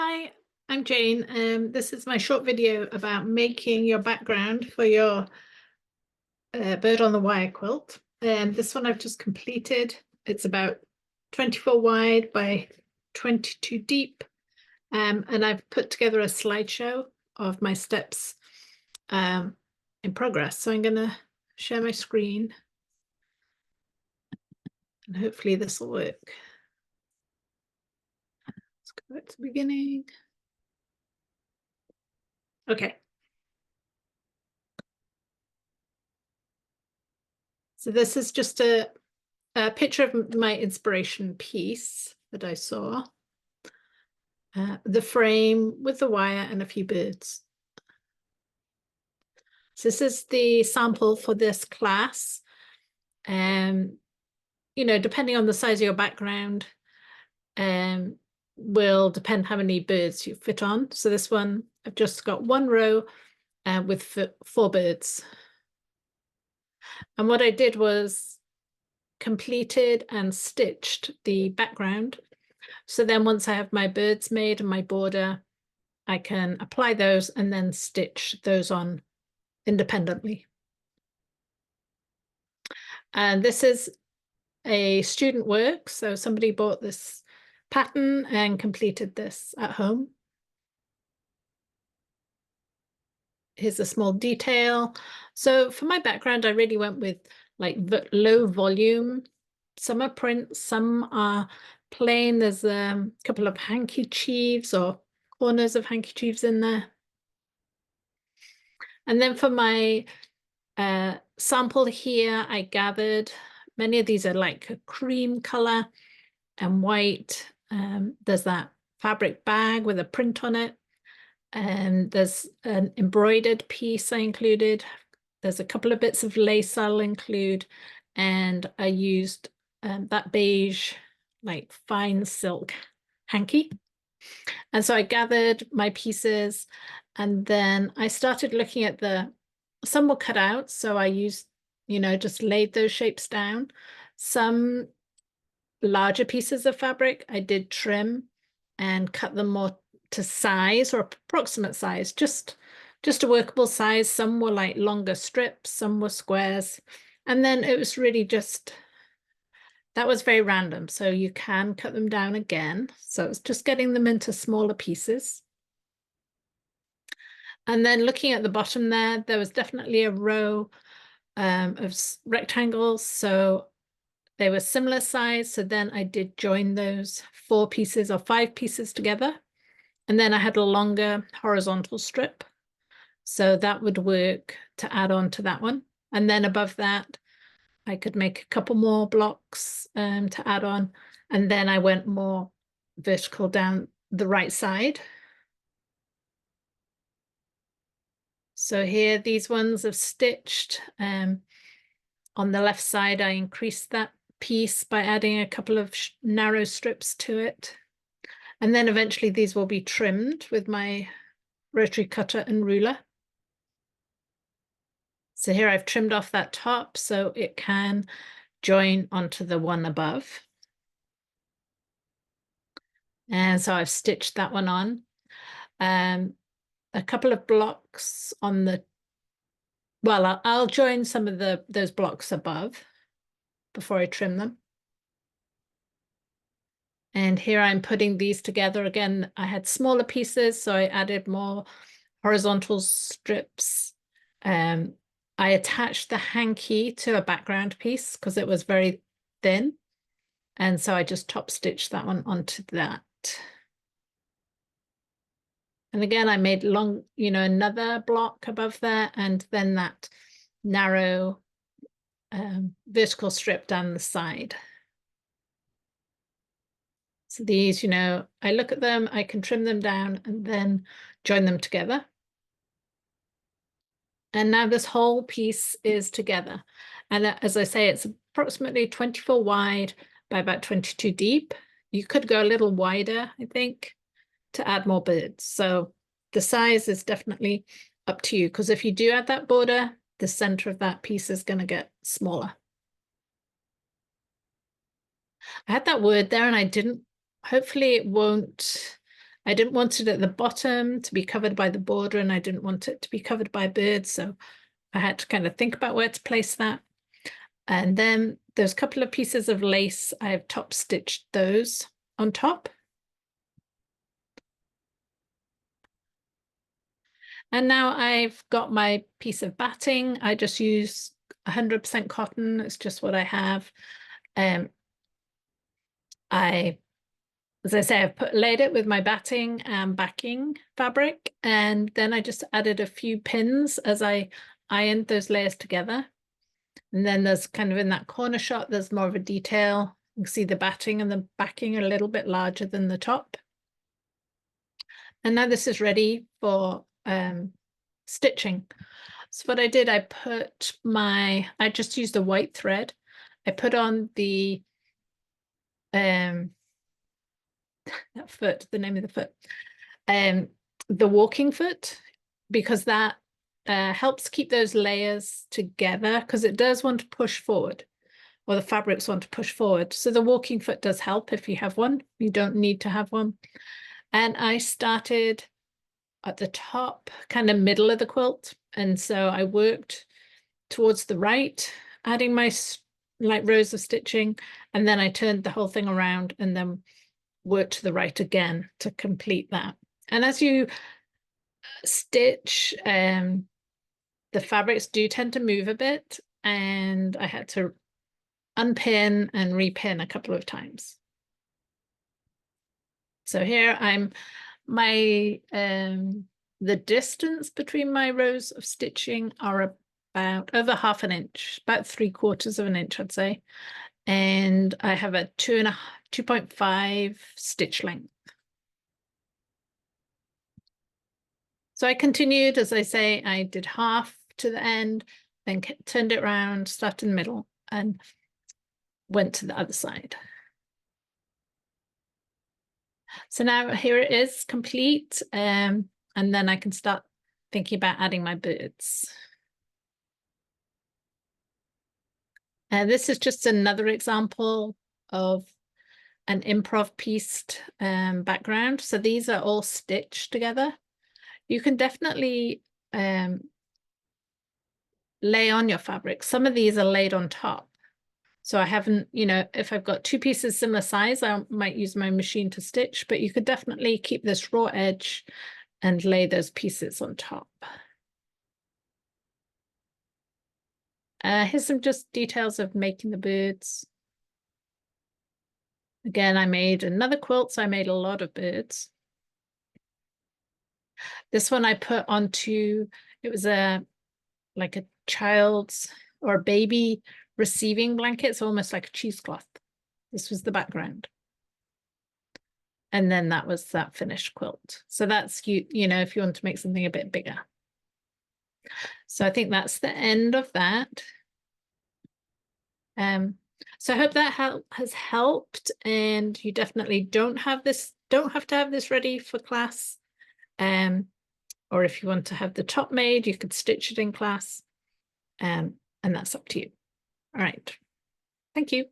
Hi, I'm Jane. This is my short video about making your background for your bird on the wire quilt. This one I've just completed. It's about 24 wide by 22 deep. And I've put together a slideshow of my steps in progress. So I'm going to share my screen and hopefully this will work. Let's go back to the beginning. Okay. So this is just a picture of my inspiration piece that I saw. The frame with the wire and a few birds. So this is the sample for this class. You know, depending on the size of your background, will depend how many birds you fit on. So this one, I've just got one row with 4 birds. And what I did was completed and stitched the background. So then once I have my birds made and my border, I can apply those and then stitch those on independently. And this is a student work. So somebody bought this pattern and completed this at home. Here's a small detail. So for my background, I really went with like low volume. Some are prints, some are plain. There's a couple of handkerchiefs or corners of handkerchiefs in there. And then for my sample here, I gathered, many of these are like a cream color and white. There's that fabric bag with a print on it. And there's an embroidered piece I included. There's a couple of bits of lace I'll include. And I used that beige, like fine silk hanky. And so I gathered my pieces and then I started looking at some were cut out. So I used, just laid those shapes down. Some larger pieces of fabric I did trim and cut them more to size or approximate size, just a workable size. Some were like longer strips, some were squares. And then it was really just, that was very random. So you can cut them down again. So it's just getting them into smaller pieces. And then looking at the bottom there was definitely a row of rectangles. So they were similar size. So then I did join those 4 pieces or 5 pieces together. And then I had a longer horizontal strip. So that would work to add on to that one. And then above that, I could make a couple more blocks to add on. And then I went more vertical down the right side. So here, these ones have stitched. On the left side, I increased that piece by adding a couple of narrow strips to it. And then eventually these will be trimmed with my rotary cutter and ruler. So here I've trimmed off that top so it can join onto the one above. And so I've stitched that one on. A couple of blocks on the, well, I'll join some of those blocks above before I trim them. And here I'm putting these together again. I had smaller pieces, so I added more horizontal strips. I attached the hanky to a background piece because it was very thin. And so I just top stitched that one onto that. And again, I made long, another block above there, and then that narrow vertical strip down the side. So these, I look at them, I can trim them down and then join them together. And now this whole piece is together. And as I say, it's approximately 24 wide by about 22 deep. You could go a little wider, I think, to add more birds. So the size is definitely up to you, because if you do add that border, the center of that piece is going to get smaller. I had that word there and I didn't, hopefully it won't I didn't want it at the bottom to be covered by the border, and I didn't want it to be covered by birds. So I had to kind of think about where to place that. And then there's a couple of pieces of lace. I've top stitched those on top. And now I've got my piece of batting. I just use 100% cotton. It's just what I have. As I say, I've laid it with my batting and backing fabric, and then I just added a few pins as I ironed those layers together. And then there's kind of in that corner shot, there's more of a detail. You can see the batting and the backing are a little bit larger than the top. And now this is ready for stitching. So what I did, I just used a white thread. I put on the that foot, the name of the foot, the walking foot, because that helps keep those layers together, because it does want to push forward, or the fabrics want to push forward. So the walking foot does help if you have one. You don't need to have one. And I started at the top, kind of middle of the quilt. And so I worked towards the right, adding my like rows of stitching, and then I turned the whole thing around and then worked to the right again to complete that. And as you stitch, the fabrics do tend to move a bit, and I had to unpin and repin a couple of times. So here the distance between my rows of stitching are about over half an inch, about 3/4 of an inch, I'd say. And I have a 2.5 stitch length. So I continued, as I say, I did half to the end, then turned it around, started in the middle, and went to the other side. So now here it is complete, and then I can start thinking about adding my birds. This is just another example of an improv pieced background. So these are all stitched together. You can definitely lay on your fabric. Some of these are laid on top. So I haven't, if I've got two pieces similar size, I might use my machine to stitch, but you could definitely keep this raw edge and lay those pieces on top. Here's some just details of making the birds. Again, I made another quilt, so I made a lot of birds. This one I put onto, it was like a child's or baby receiving blanket, so almost like a cheesecloth. This was the background. And then that was that finished quilt. So that's, if you want to make something a bit bigger. So I think that's the end of that. So I hope that has helped, and you definitely don't have to have this ready for class. Or if you want to have the top made, you could stitch it in class. And that's up to you. All right. Thank you.